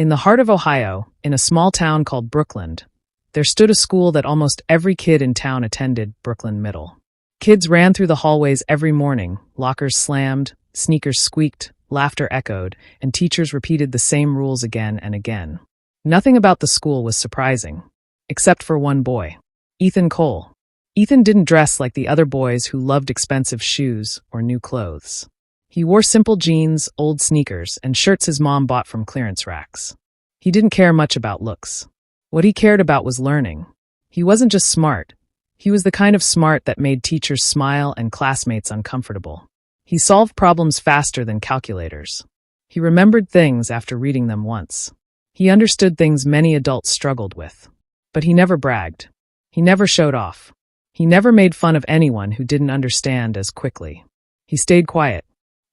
In the heart of Ohio, in a small town called Brookland, there stood a school that almost every kid in town attended, Brookland Middle. Kids ran through the hallways every morning, lockers slammed, sneakers squeaked, laughter echoed, and teachers repeated the same rules again and again. Nothing about the school was surprising, except for one boy, Ethan Cole. Ethan didn't dress like the other boys who loved expensive shoes or new clothes. He wore simple jeans, old sneakers, and shirts his mom bought from clearance racks. He didn't care much about looks. What he cared about was learning. He wasn't just smart. He was the kind of smart that made teachers smile and classmates uncomfortable. He solved problems faster than calculators. He remembered things after reading them once. He understood things many adults struggled with. But he never bragged. He never showed off. He never made fun of anyone who didn't understand as quickly. He stayed quiet.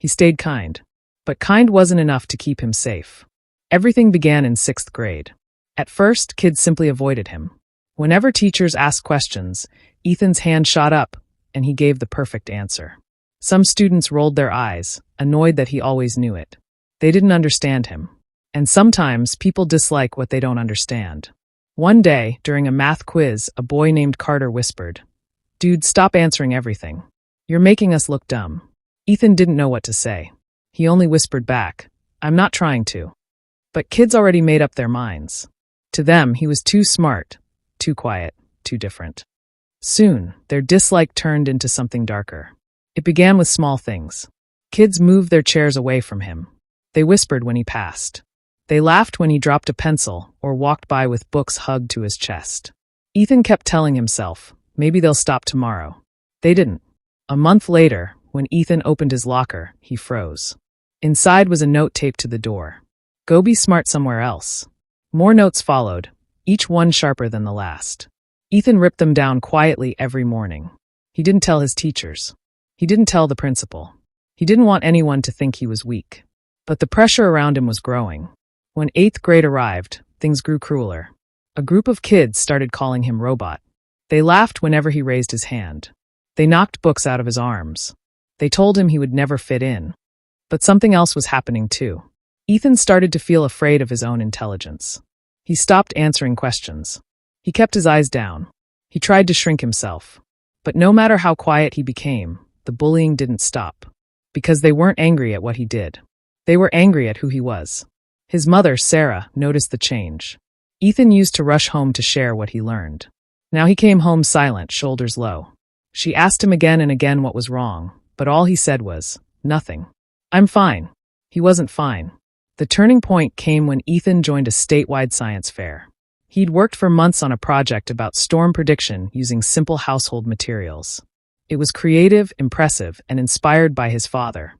He stayed kind. But kind wasn't enough to keep him safe. Everything began in 6th grade. At first, kids simply avoided him. Whenever teachers asked questions, Ethan's hand shot up, and he gave the perfect answer. Some students rolled their eyes, annoyed that he always knew it. They didn't understand him. And sometimes people dislike what they don't understand. One day, during a math quiz, a boy named Carter whispered, "Dude, stop answering everything. You're making us look dumb." Ethan didn't know what to say. He only whispered back, "I'm not trying to." But kids already made up their minds. To them, he was too smart, too quiet, too different. Soon, their dislike turned into something darker. It began with small things. Kids moved their chairs away from him. They whispered when he passed. They laughed when he dropped a pencil or walked by with books hugged to his chest. Ethan kept telling himself, maybe they'll stop tomorrow. They didn't. A month later, when Ethan opened his locker, he froze. Inside was a note taped to the door. "Go be smart somewhere else." More notes followed, each one sharper than the last. Ethan ripped them down quietly every morning. He didn't tell his teachers. He didn't tell the principal. He didn't want anyone to think he was weak. But the pressure around him was growing. When 8th grade arrived, things grew crueler. A group of kids started calling him Robot. They laughed whenever he raised his hand. They knocked books out of his arms. They told him he would never fit in. But something else was happening too. Ethan started to feel afraid of his own intelligence. He stopped answering questions. He kept his eyes down. He tried to shrink himself. But no matter how quiet he became, the bullying didn't stop. Because they weren't angry at what he did. They were angry at who he was. His mother, Sarah, noticed the change. Ethan used to rush home to share what he learned. Now he came home silent, shoulders low. She asked him again and again what was wrong, but all he said was, "Nothing. I'm fine." He wasn't fine. The turning point came when Ethan joined a statewide science fair. He'd worked for months on a project about storm prediction using simple household materials. It was creative, impressive, and inspired by his father,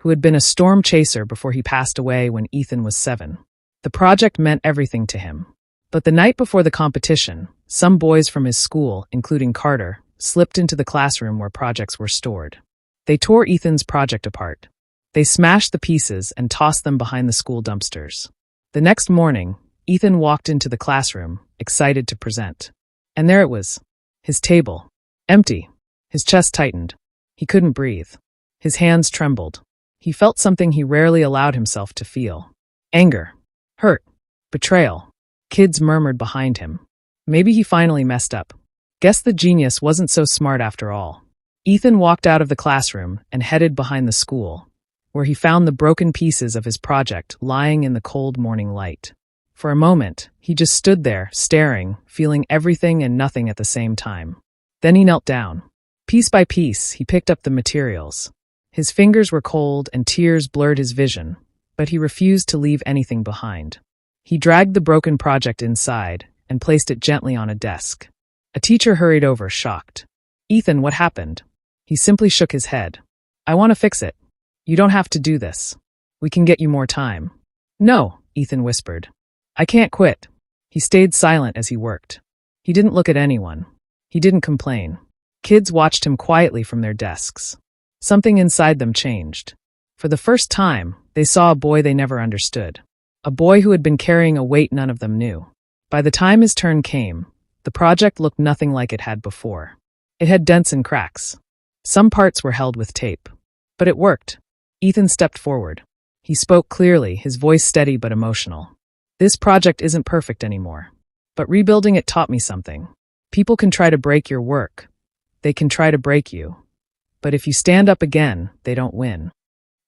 who had been a storm chaser before he passed away when Ethan was 7. The project meant everything to him. But the night before the competition, some boys from his school, including Carter, slipped into the classroom where projects were stored. They tore Ethan's project apart. They smashed the pieces and tossed them behind the school dumpsters. The next morning, Ethan walked into the classroom, excited to present. And there it was. His table. Empty. His chest tightened. He couldn't breathe. His hands trembled. He felt something he rarely allowed himself to feel. Anger. Hurt. Betrayal. Kids murmured behind him. Maybe he finally messed up. Guess the genius wasn't so smart after all. Ethan walked out of the classroom and headed behind the school, where he found the broken pieces of his project lying in the cold morning light. For a moment, he just stood there, staring, feeling everything and nothing at the same time. Then he knelt down. Piece by piece, he picked up the materials. His fingers were cold and tears blurred his vision, but he refused to leave anything behind. He dragged the broken project inside and placed it gently on a desk. A teacher hurried over, shocked. "Ethan, what happened?" He simply shook his head. "I want to fix it. You don't have to do this. We can get you more time." "No," Ethan whispered. "I can't quit." He stayed silent as he worked. He didn't look at anyone. He didn't complain. Kids watched him quietly from their desks. Something inside them changed. For the first time, they saw a boy they never understood. A boy who had been carrying a weight none of them knew. By the time his turn came, the project looked nothing like it had before. It had dents and cracks. Some parts were held with tape. But it worked. Ethan stepped forward. He spoke clearly, his voice steady but emotional. This project isn't perfect anymore. But rebuilding it taught me something. People can try to break your work. They can try to break you. But if you stand up again, they don't win."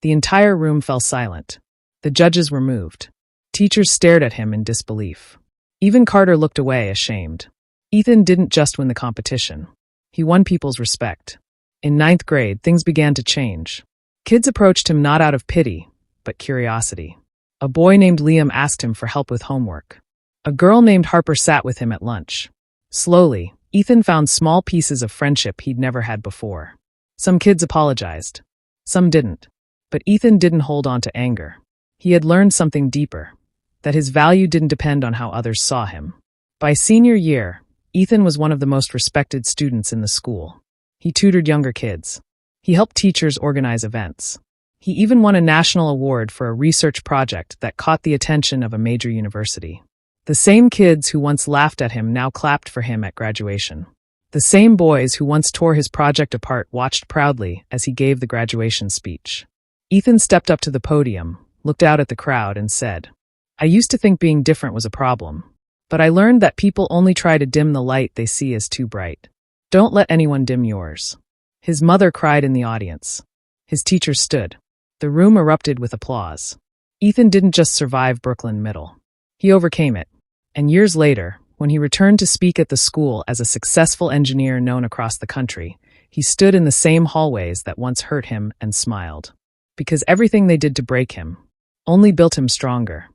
The entire room fell silent. The judges were moved. Teachers stared at him in disbelief. Even Carter looked away, ashamed. Ethan didn't just win the competition. He won people's respect. In ninth grade, things began to change. Kids approached him not out of pity, but curiosity. A boy named Liam asked him for help with homework. A girl named Harper sat with him at lunch. Slowly, Ethan found small pieces of friendship he'd never had before. Some kids apologized. Some didn't. But Ethan didn't hold on to anger. He had learned something deeper, that his value didn't depend on how others saw him. By senior year, Ethan was one of the most respected students in the school. He tutored younger kids. He helped teachers organize events. He even won a national award for a research project that caught the attention of a major university. The same kids who once laughed at him now clapped for him at graduation. The same boys who once tore his project apart watched proudly as he gave the graduation speech. Ethan stepped up to the podium, looked out at the crowd, and said, "I used to think being different was a problem. But I learned that people only try to dim the light they see as too bright. Don't let anyone dim yours." His mother cried in the audience. His teacher stood. The room erupted with applause. Ethan didn't just survive Brooklyn Middle. He overcame it. And years later, when he returned to speak at the school as a successful engineer known across the country, he stood in the same hallways that once hurt him and smiled. Because everything they did to break him only built him stronger.